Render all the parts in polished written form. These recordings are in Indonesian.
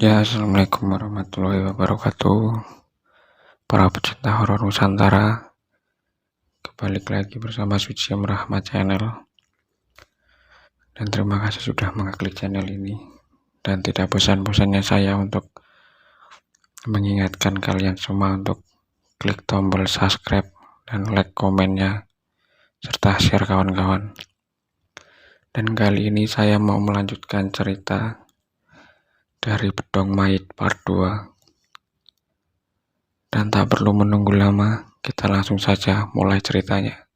Ya, assalamualaikum warahmatullahi wabarakatuh. Para pecinta horor Nusantara, kembali lagi bersama Suci Rahmat Channel. Dan terima kasih sudah mengklik channel ini. Dan tidak bosan-bosannya saya untuk mengingatkan kalian semua untuk klik tombol subscribe dan like komennya, serta share kawan-kawan. Dan kali ini saya mau melanjutkan cerita dari Bedong Mayit part 2. Dan tak perlu menunggu lama, kita langsung saja mulai ceritanya.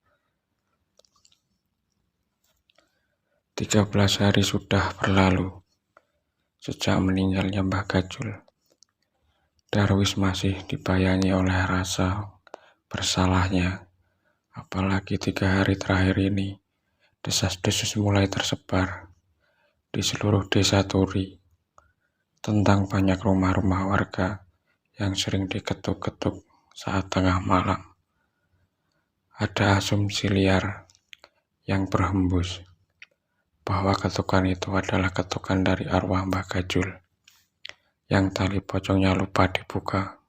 13 hari sudah berlalu sejak meninggalnya Mbah Gajul. Darwis masih dibayangi oleh rasa bersalahnya. Apalagi 3 hari terakhir ini, desas-desus mulai tersebar di seluruh desa Turi tentang banyak rumah-rumah warga yang sering diketuk-ketuk saat tengah malam. Ada asumsi liar yang berhembus bahwa ketukan itu adalah ketukan dari arwah Mbah Gajul yang tali pocongnya lupa dibuka.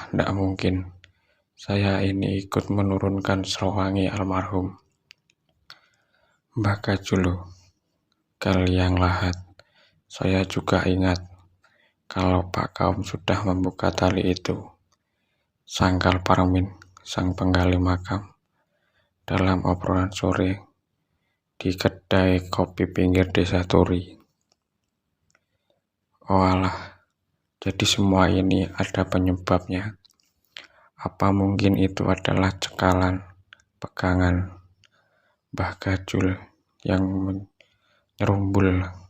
Ndak mungkin. Saya ini ikut menurunkan sewangi almarhum Mbah Gajul loh. Kalian lahat. Saya juga ingat kalau Pak Kaum sudah membuka tali itu. Sangkal Parmin, sang penggali makam, dalam obrolan sore di kedai kopi pinggir desa Turi. Oalah, jadi semua ini ada penyebabnya. Apa mungkin itu adalah cekalan pegangan Mbah Gajul yang menyerumbul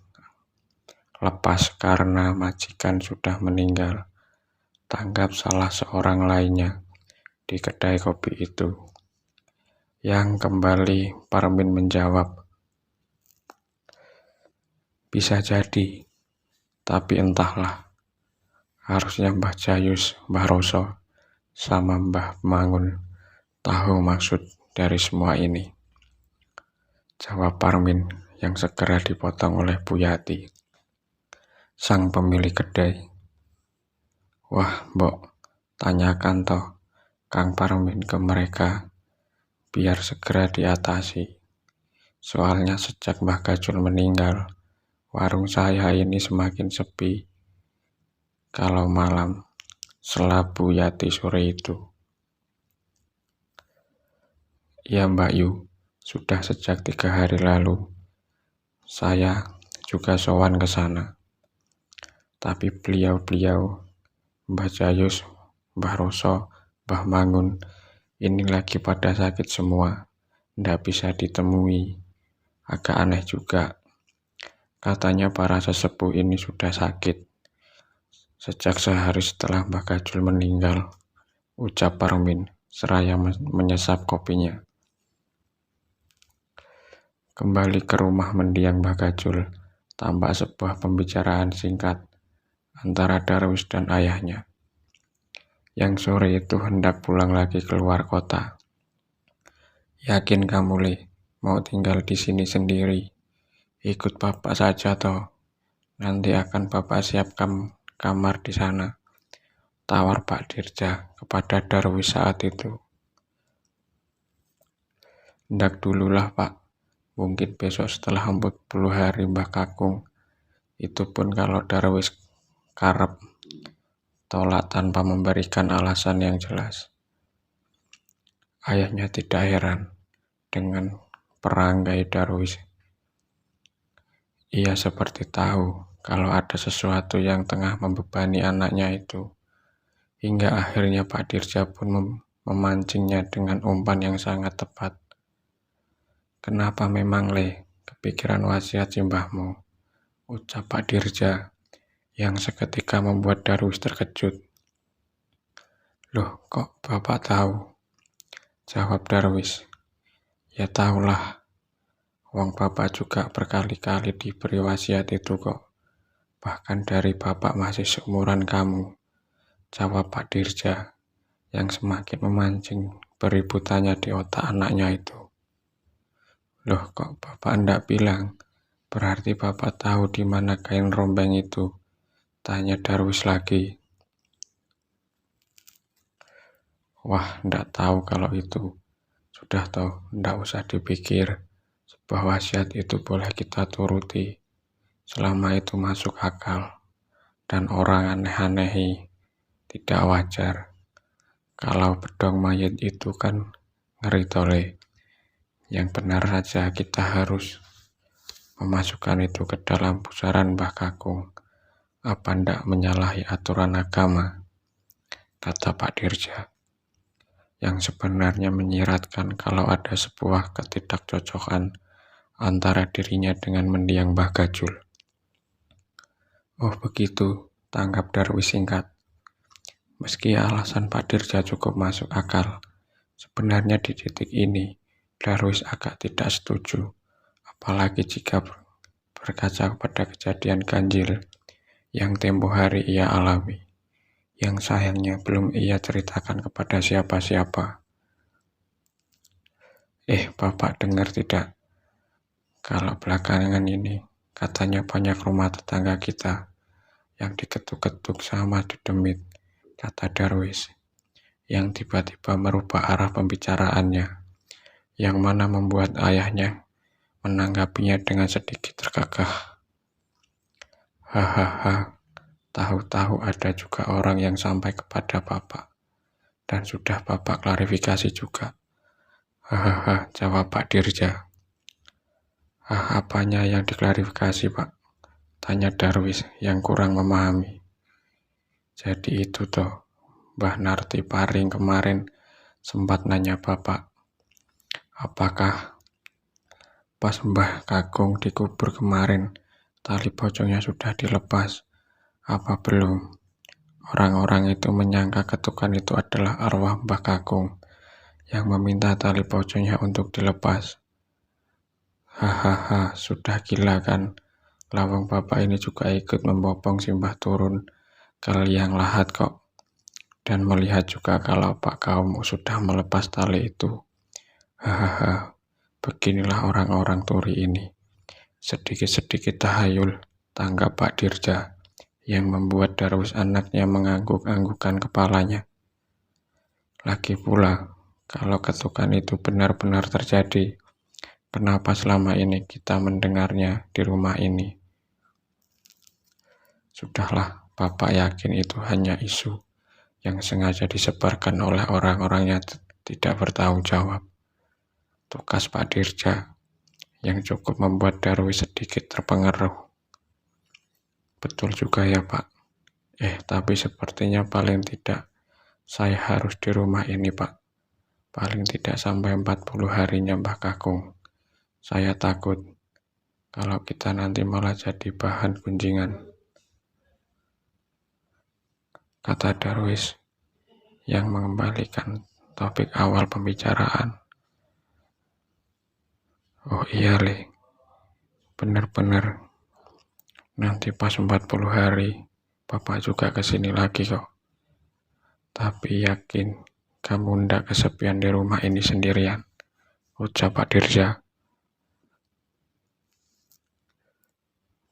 lepas karena majikan sudah meninggal? Tanggap salah seorang lainnya di kedai kopi itu. Yang kembali Parmin menjawab, bisa jadi, tapi entahlah. Harusnya Mbah Jayus, Mbah Roso, sama Mbah Mangun tahu maksud dari semua ini, jawab Parmin yang segera dipotong oleh Bu Yati, sang pemilik kedai. Wah, Mbok, tanyakan toh Kang Parmin ke mereka biar segera diatasi. Soalnya sejak Mbah Gajul meninggal, warung saya ini semakin sepi kalau malam, setelah Bu Yati sore itu. Ya Mbak Yu, sudah sejak 3 hari lalu. Saya juga sowan ke sana. Tapi beliau-beliau, Mbah Jayus, Mbah Roso, Mbah Mangun, ini lagi pada sakit semua. Ndak bisa ditemui. Agak aneh juga. Katanya para sesepuh ini sudah sakit sejak sehari setelah Mbah Gajul meninggal, ucap Parmin seraya menyesap kopinya. Kembali ke rumah mendiang Mbah Gajul, tampak sebuah pembicaraan singkat antara Darwis dan ayahnya, yang sore itu hendak pulang lagi keluar kota. Yakin kamu, Le, mau tinggal di sini sendiri? Ikut Bapak saja toh. Nanti akan Bapak siapkan kamar di sana, tawar Pak Dirja kepada Darwis saat itu. Ndak dululah Pak, mungkin besok setelah 40 hari Mbah Kakung. Itu pun kalau Darwis karep, tolak tanpa memberikan alasan yang jelas. Ayahnya tidak heran dengan perangai Darwis. Ia seperti tahu kalau ada sesuatu yang tengah membebani anaknya itu. Hingga akhirnya Pak Dirja pun memancingnya dengan umpan yang sangat tepat. Kenapa memang, Le, kepikiran wasiat simbahmu? Ucap Pak Dirja yang seketika membuat Darwis terkejut. Loh, kok Bapak tahu? Jawab Darwis. Ya tahulah. Wong Bapak juga berkali-kali diberi wasiat itu kok. Bahkan dari Bapak masih seumuran kamu, jawab Pak Dirja yang semakin memancing beributannya di otak anaknya itu. Loh, kok Bapak enggak bilang? Berarti Bapak tahu di mana kain rombeng itu, Tanya Darwis lagi. Wah, ndak tahu kalau itu. Sudah toh, ndak usah dipikir. Sebuah wasiat itu boleh kita turuti, selama itu masuk akal. Dan orang aneh-anehi, tidak wajar. Kalau bedong mayat itu kan ngeri tole. Yang benar saja kita harus memasukkan itu ke dalam pusaran Mbah Kakung. Apa ndak menyalahi aturan agama? Kata Pak Dirja, yang sebenarnya menyiratkan kalau ada sebuah ketidakcocokan antara dirinya dengan mendiang Mbah Gajul. Oh begitu, tanggap Darwis singkat. Meski alasan Pak Dirja cukup masuk akal, sebenarnya di titik ini Darwis agak tidak setuju, apalagi jika berkaca pada kejadian ganjil yang tempo hari ia alami, yang sayangnya belum ia ceritakan kepada siapa-siapa. Bapak dengar tidak? Kalau belakangan ini, katanya banyak rumah tetangga kita yang diketuk-ketuk sama dedemit, kata Darwis, yang tiba-tiba merubah arah pembicaraannya, yang mana membuat ayahnya menanggapinya dengan sedikit tergagah. Hahaha, tahu-tahu ada juga orang yang sampai kepada Bapak, dan sudah Bapak klarifikasi juga. Hahaha, jawab Pak Dirja. Apanya yang diklarifikasi, Pak? Tanya Darwis yang kurang memahami. Jadi itu toh, Mbah Narti Paring kemarin sempat nanya Bapak, apakah pas Mbah Kakung dikubur kemarin, tali pocongnya sudah dilepas, apa belum? Orang-orang itu menyangka ketukan itu adalah arwah Mbah Kakung yang meminta tali pocongnya untuk dilepas. Hahaha, sudah gila kan? Lawang Bapak ini juga ikut membopong Simbah turun ke liang lahat kok. Dan melihat juga kalau Pak Kaum sudah melepas tali itu. Hahaha, beginilah orang-orang turi ini. Sedikit-sedikit tahayul, tanggap Pak Dirja, yang membuat Darwis anaknya mengangguk-anggukkan kepalanya. Lagi pula, kalau ketukan itu benar-benar terjadi, kenapa selama ini kita mendengarnya di rumah ini? Sudahlah, Bapak yakin itu hanya isu yang sengaja disebarkan oleh orang-orang yang tidak bertanggung jawab. Tukas Pak Dirja, yang cukup membuat Darwis sedikit terpengaruh. Betul juga ya Pak. Tapi sepertinya paling tidak saya harus di rumah ini Pak. Paling tidak sampai 40 harinya Mbah Kakung. Saya takut kalau kita nanti malah jadi bahan gunjingan, kata Darwis yang mengembalikan topik awal pembicaraan. Oh iya Le, bener-bener nanti pas 40 hari Bapak juga kesini lagi kok. Tapi yakin kamu ndak kesepian di rumah ini sendirian, ucap Pak Dirja.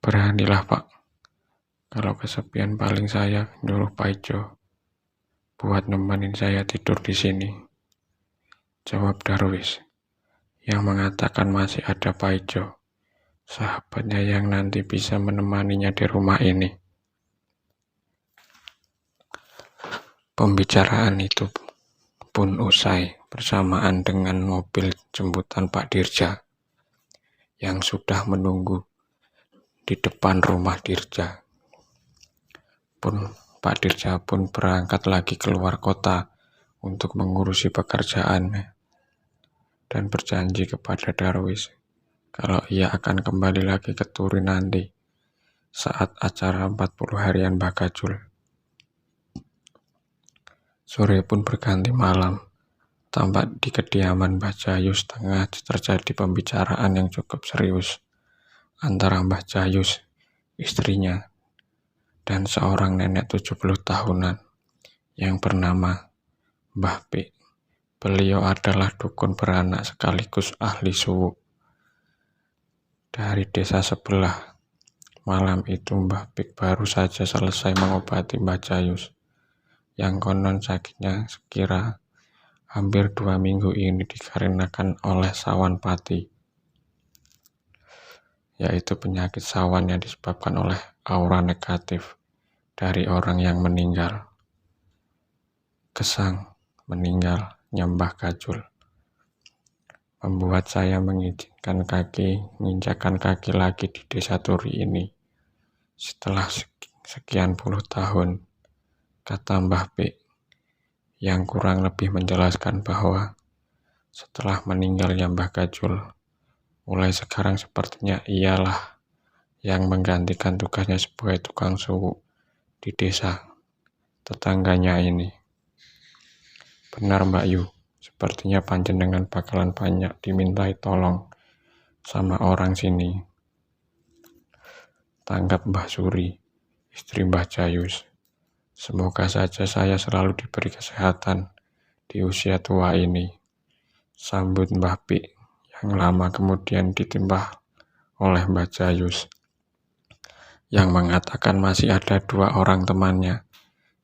Beranilah Pak, kalau kesepian paling saya nyuruh Pak Ijo buat nemenin saya tidur di sini, jawab Darwis, yang mengatakan masih ada Pak Ijo, sahabatnya yang nanti bisa menemaninya di rumah ini. Pembicaraan itu pun usai bersamaan dengan mobil jemputan Pak Dirja yang sudah menunggu di depan rumah Dirja. Pak Dirja pun berangkat lagi keluar kota untuk mengurusi pekerjaannya dan berjanji kepada Darwis kalau ia akan kembali lagi ke Turi nanti saat acara 40 harian Mbah Gajul. Sore pun berganti malam. Tampak di kediaman Mbah Jayus tengah terjadi pembicaraan yang cukup serius antara Mbah Jayus, istrinya, dan seorang nenek 70 tahunan yang bernama Mbah Pik. Beliau adalah dukun beranak sekaligus ahli suwuk dari desa sebelah. Malam itu Mbah Pik baru saja selesai mengobati Mbah Jayus, yang konon sakitnya sekira hampir 2 minggu ini dikarenakan oleh sawan pati, yaitu penyakit sawan yang disebabkan oleh aura negatif dari orang yang meninggal. Gesang meninggal Nyembah Gajul membuat saya menginjakkan kaki lagi di desa Turi ini. Setelah sekian puluh tahun, kata Mbah Pik, yang kurang lebih menjelaskan bahwa setelah meninggalnya Mbah Gajul, mulai sekarang sepertinya ialah yang menggantikan tugasnya sebagai tukang suwu di desa tetangganya ini. Benar Mbak Yu, sepertinya panjenengan bakalan banyak dimintai tolong sama orang sini. Tanggap Mbah Suri, istri Mbah Jayus. Semoga saja saya selalu diberi kesehatan di usia tua ini. Sambut Mbah Pik yang lama kemudian ditimbah oleh Mbah Jayus, yang mengatakan masih ada 2 orang temannya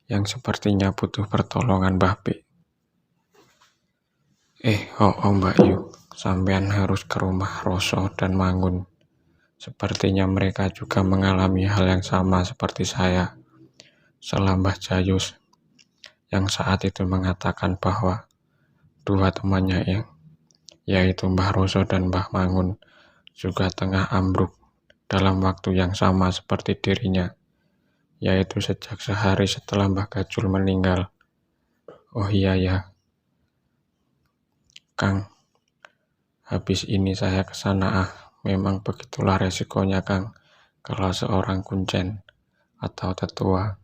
yang sepertinya butuh pertolongan Mbah Pik. Mbak Yu, sampean harus ke rumah Roso dan Mangun. Sepertinya mereka juga mengalami hal yang sama seperti saya. Salah Mbah Jayus, yang saat itu mengatakan bahwa 2 temannya yaitu Mbah Roso dan Mbah Mangun, juga tengah ambruk dalam waktu yang sama seperti dirinya, yaitu sejak sehari setelah Mbah Gajul meninggal. Oh iya ya, Kang, habis ini saya ke sana. Memang begitulah resikonya Kang, kalau seorang kuncen atau tetua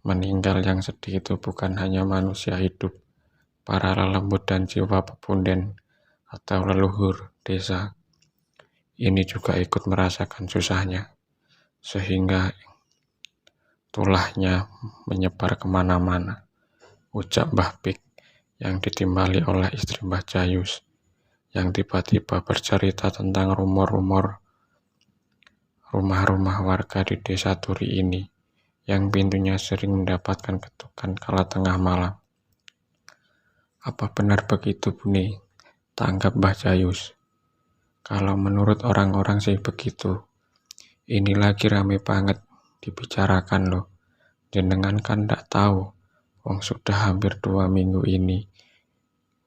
meninggal. Yang sedih itu bukan hanya manusia hidup, para lelembut dan jiwa pepunden atau leluhur desa ini juga ikut merasakan susahnya, sehingga tulahnya menyebar kemana-mana, ucap Mbah Pik yang ditimbali oleh istri Mbah Jayus, yang tiba-tiba bercerita tentang rumor-rumor rumah-rumah warga di desa Turi ini yang pintunya sering mendapatkan ketukan kala tengah malam. Apa benar begitu, Buni? Tanggap Mbah Jayus. Kalau menurut orang-orang sih begitu. Ini lagi rame banget dibicarakan loh. Jenengan kan ndak tahu, wong sudah hampir 2 minggu ini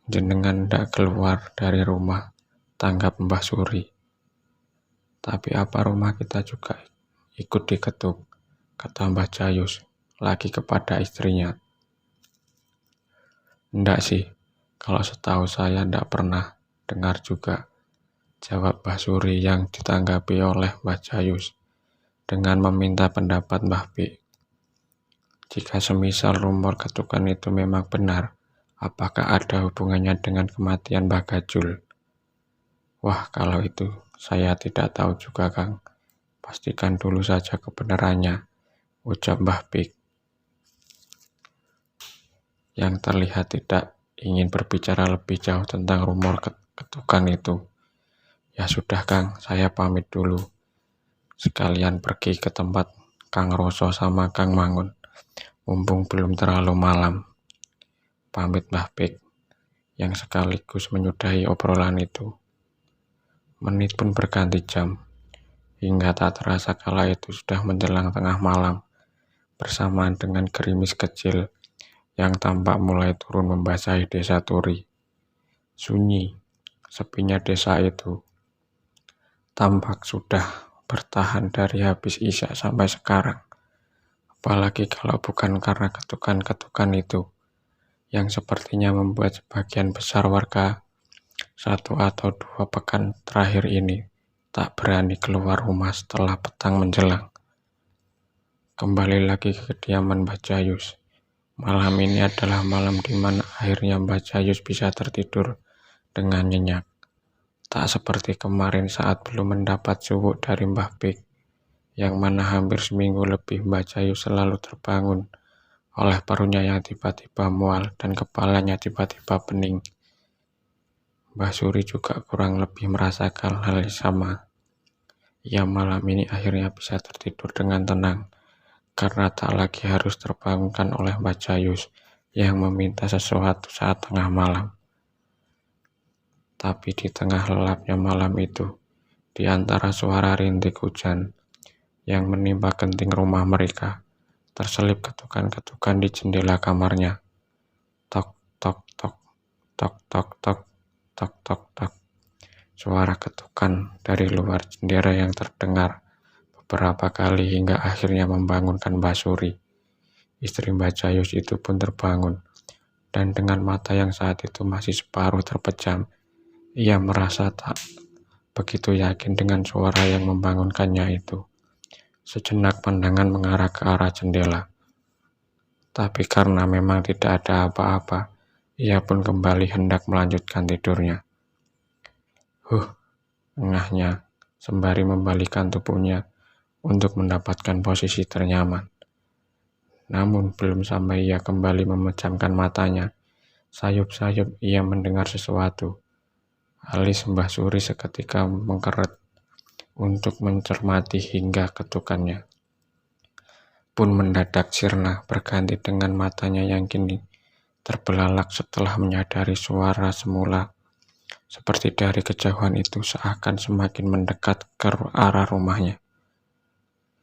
jenengan ndak keluar dari rumah, tanggap Mbah Suri. Tapi apa rumah kita juga ikut diketuk, kata Mbah Jayus lagi kepada istrinya. Ndak sih, kalau setahu saya ndak pernah dengar juga, jawab Mbah Suri yang ditanggapi oleh Mbah Jayus dengan meminta pendapat Mbah Pik. Jika semisal rumor ketukan itu memang benar, apakah ada hubungannya dengan kematian Mbah Gajul? Wah, kalau itu saya tidak tahu juga Kang. Pastikan dulu saja kebenarannya, ucap Mbah Pik, yang terlihat tidak ingin berbicara lebih jauh tentang rumor ketukan itu. Ya sudah Kang, saya pamit dulu. Sekalian pergi ke tempat Kang Roso sama Kang Mangun, mumpung belum terlalu malam, pamit Mbah Pik, yang sekaligus menyudahi obrolan itu. Menit pun berganti jam, hingga tak terasa kala itu sudah menjelang tengah malam, bersamaan dengan gerimis kecil yang tampak mulai turun membasahi desa Turi. Sunyi, sepinya desa itu tampak sudah bertahan dari habis isya sampai sekarang. Apalagi kalau bukan karena ketukan-ketukan itu, yang sepertinya membuat sebagian besar warga 1 atau 2 pekan terakhir ini tak berani keluar rumah setelah petang menjelang. Kembali lagi ke kediaman Mbah Jayus. Malam ini adalah malam di mana akhirnya Mbah Jayus bisa tertidur dengan nyenyak. Tak seperti kemarin saat belum mendapat suwu dari Mbah Pik, yang mana hampir seminggu lebih Mbah Jayus selalu terbangun oleh perutnya yang tiba-tiba mual dan kepalanya tiba-tiba pening. Mbah Suri juga kurang lebih merasakan hal yang sama. Ia malam ini akhirnya bisa tertidur dengan tenang, karena tak lagi harus terbangunkan oleh Mbak Jayus yang meminta sesuatu saat tengah malam. Tapi di tengah lelapnya malam itu, di antara suara rintik hujan yang menimpa genting rumah mereka, terselip ketukan-ketukan di jendela kamarnya. Tok, tok, tok, tok, tok, tok, tok, tok, tok. Suara ketukan dari luar jendela yang terdengar beberapa kali hingga akhirnya membangunkan Mbak Suri. Istri Mbak Jayus itu pun terbangun, dan dengan mata yang saat itu masih separuh terpejam, ia merasa tak begitu yakin dengan suara yang membangunkannya itu. Sejenak pandangan mengarah ke arah jendela. Tapi karena memang tidak ada apa-apa, ia pun kembali hendak melanjutkan tidurnya. Engahnya, sembari membalikkan tubuhnya untuk mendapatkan posisi ternyaman. Namun belum sampai ia kembali memejamkan matanya, sayup-sayup ia mendengar sesuatu. Alis Mbah Suri seketika mengkeret untuk mencermati hingga ketukannya pun mendadak sirna berganti dengan matanya yang kini terbelalak setelah menyadari suara semula seperti dari kejauhan itu seakan semakin mendekat ke arah rumahnya.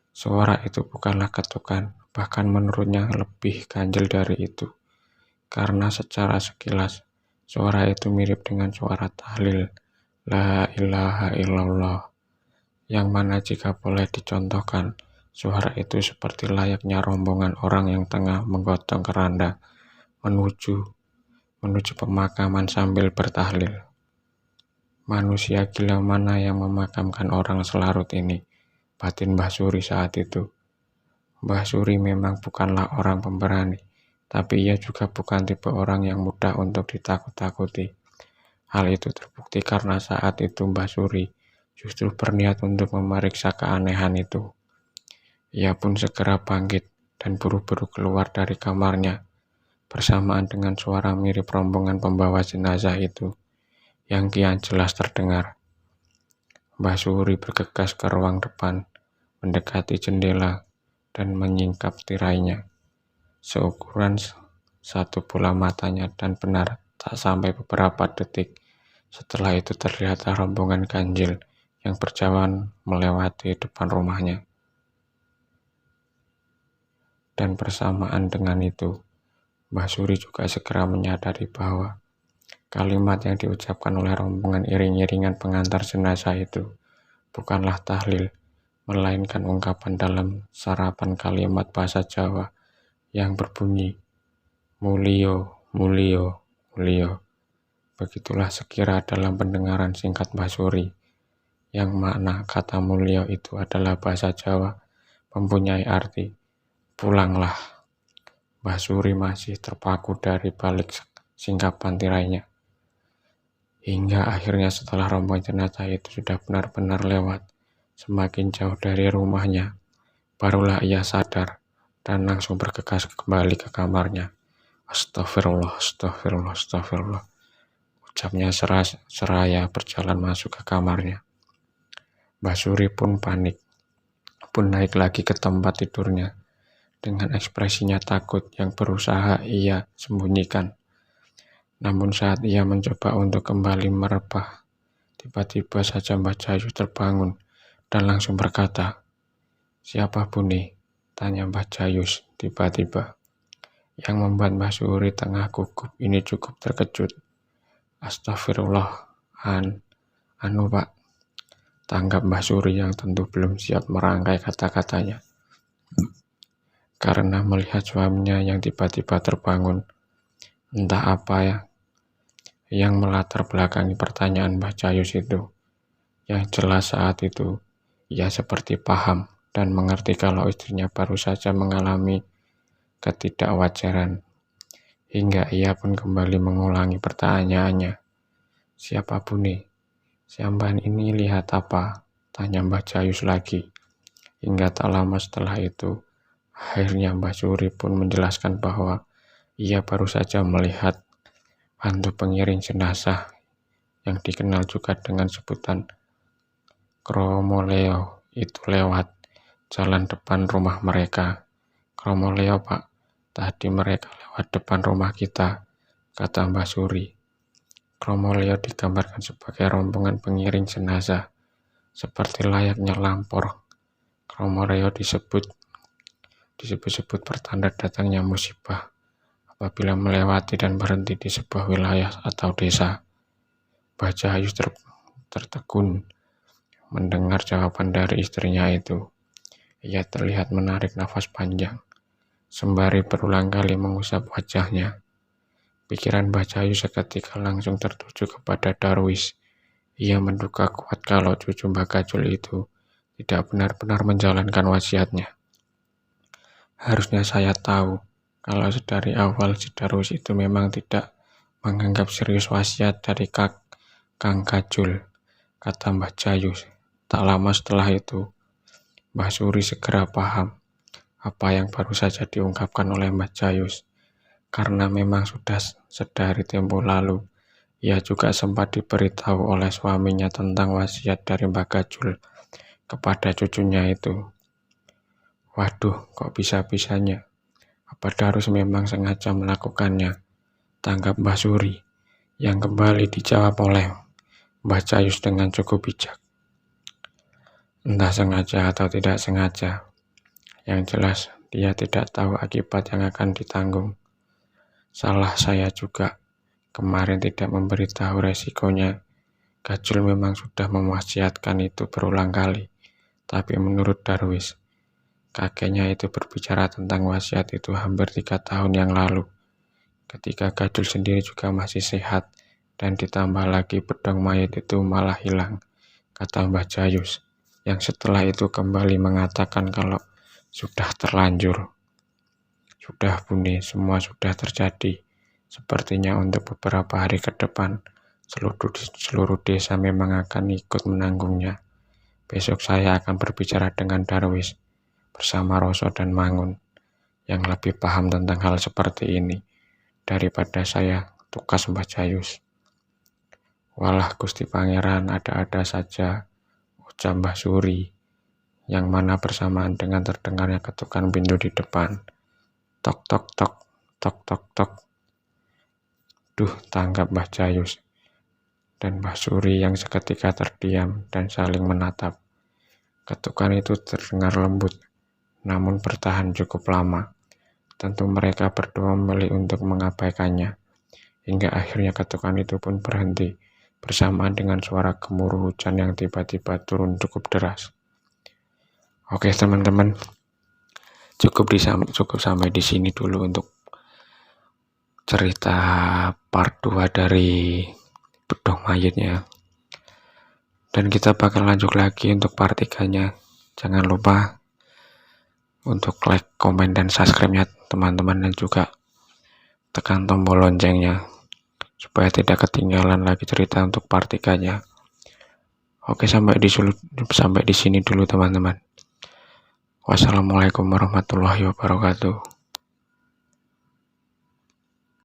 Suara itu bukanlah ketukan, bahkan menurutnya lebih ganjil dari itu, karena secara sekilas suara itu mirip dengan suara tahlil La ilaha illallah, yang mana jika boleh dicontohkan, suara itu seperti layaknya rombongan orang yang tengah menggotong keranda menuju pemakaman sambil bertahlil. Manusia gila mana yang memakamkan orang selarut ini, batin Mbah Suri saat itu. Mbah Suri memang bukanlah orang pemberani, tapi ia juga bukan tipe orang yang mudah untuk ditakut-takuti. Hal itu terbukti karena saat itu Mbah Suri justru berniat untuk memeriksa keanehan itu. Ia pun segera bangkit dan buru-buru keluar dari kamarnya, bersamaan dengan suara mirip rombongan pembawa jenazah itu, yang kian jelas terdengar. Mbah Suri bergegas ke ruang depan, mendekati jendela, dan menyingkap tirainya. Seukuran satu bola matanya dan benar tak sampai beberapa detik setelah itu terlihat rombongan ganjil yang berjalan melewati depan rumahnya. Dan bersamaan dengan itu, Mbah Suri juga segera menyadari bahwa kalimat yang diucapkan oleh rombongan iring-iringan pengantar jenazah itu bukanlah tahlil, melainkan ungkapan dalam sarapan kalimat bahasa Jawa yang berbunyi mulio, mulio, mulio. Begitulah sekira dalam pendengaran singkat Mbah Suri, yang makna kata mulio itu adalah bahasa Jawa, mempunyai arti pulanglah. Mbah Suri masih terpaku dari balik singkapan tirainya. Hingga akhirnya setelah rombongan jenazah itu sudah benar-benar lewat, semakin jauh dari rumahnya, barulah ia sadar dan langsung bergegas kembali ke kamarnya. Astagfirullah, astagfirullah, astagfirullah, ucapnya seraya berjalan masuk ke kamarnya. Mbah Suri pun panik, pun naik lagi ke tempat tidurnya, dengan ekspresinya takut yang berusaha ia sembunyikan. Namun saat ia mencoba untuk kembali merebah, tiba-tiba saja Mbah Jayus terbangun dan langsung berkata, "Siapa Buni?" tanya Mbah Jayus tiba-tiba. Yang membuat Mbah Suri tengah gugup ini cukup terkejut. Astagfirullah, anu Pak, tanggap Mbah Suri yang tentu belum siap merangkai kata-katanya. Karena melihat suaminya yang tiba-tiba terbangun, entah apa yang melatar belakangi pertanyaan Mbah Jayus itu. Yang jelas saat itu, ia seperti paham dan mengerti kalau istrinya baru saja mengalami ketidakwajaran. Hingga ia pun kembali mengulangi pertanyaannya. "Siapa Buni? Sampean ini lihat apa?" tanya Mbah Jayus lagi. Hingga tak lama setelah itu, akhirnya Mbah Suri pun menjelaskan bahwa ia baru saja melihat hantu pengiring jenazah yang dikenal juga dengan sebutan Kromo Leo itu lewat jalan depan rumah mereka. Kromo Leo, Pak, tadi mereka lewat depan rumah kita, kata Mbah Suri. Kromo Leo digambarkan sebagai rombongan pengiring jenazah, seperti layaknya lampor. Kromo Leo disebut-sebut pertanda datangnya musibah apabila melewati dan berhenti di sebuah wilayah atau desa. Mbah Cahayu tertegun mendengar jawaban dari istrinya itu. Ia terlihat menarik nafas panjang, sembari berulang kali mengusap wajahnya. Pikiran Mbah Cahayu seketika langsung tertuju kepada Darwis. Ia menduga kuat kalau cucu Mbah Gajul itu tidak benar-benar menjalankan wasiatnya. Harusnya saya tahu kalau dari awal si Darwis itu memang tidak menganggap serius wasiat dari Kang Gajul, kata Mbah Cahayu. Tak lama setelah itu, Mbah Suri segera paham apa yang baru saja diungkapkan oleh Mbah Cahayu. Karena memang sudah sedari tempo lalu, ia juga sempat diberitahu oleh suaminya tentang wasiat dari Mbah Gajul kepada cucunya itu. Waduh, kok bisa-bisanya? Apa Darwis memang sengaja melakukannya? Tanggap Mbah Suri, yang kembali dijawab oleh Mbah Cahayu dengan cukup bijak. Entah sengaja atau tidak sengaja, yang jelas dia tidak tahu akibat yang akan ditanggung. Salah saya juga, kemarin tidak memberitahu resikonya. Gajul memang sudah mewasiatkan itu berulang kali, tapi menurut Darwis, kakeknya itu berbicara tentang wasiat itu hampir 3 tahun yang lalu, ketika Gajul sendiri juga masih sehat, dan ditambah lagi bedong mayat itu malah hilang, kata Mbah Cahayu, yang setelah itu kembali mengatakan kalau sudah terlanjur. Sudah Bune, semua sudah terjadi. Sepertinya untuk beberapa hari ke depan, seluruh desa memang akan ikut menanggungnya. Besok saya akan berbicara dengan Darwis bersama Roso dan Mangun yang lebih paham tentang hal seperti ini daripada saya, tukas Mbah Cahayu. Walah Gusti Pangeran, ada-ada saja, ucap Mbah Suri, yang mana bersamaan dengan terdengarnya ketukan pintu di depan. Tok tok tok, tok tok tok. Duh, tanggap Mbah Cahayu dan Mbah Suri yang seketika terdiam dan saling menatap. Ketukan itu terdengar lembut, namun bertahan cukup lama. Tentu mereka berdua memilih untuk mengabaikannya, hingga akhirnya ketukan itu pun berhenti, bersamaan dengan suara gemuruh hujan yang tiba-tiba turun cukup deras. Oke teman-teman, cukup sampai di sini dulu untuk cerita part 2 dari bedong mayitnya. Dan kita bakal lanjut lagi untuk part 3-nya. Jangan lupa untuk like, komen, dan subscribe-nya teman-teman, dan juga tekan tombol loncengnya supaya tidak ketinggalan lagi cerita untuk part 3-nya. Oke, sampai di sini dulu teman-teman. Wassalamualaikum warahmatullahi wabarakatuh.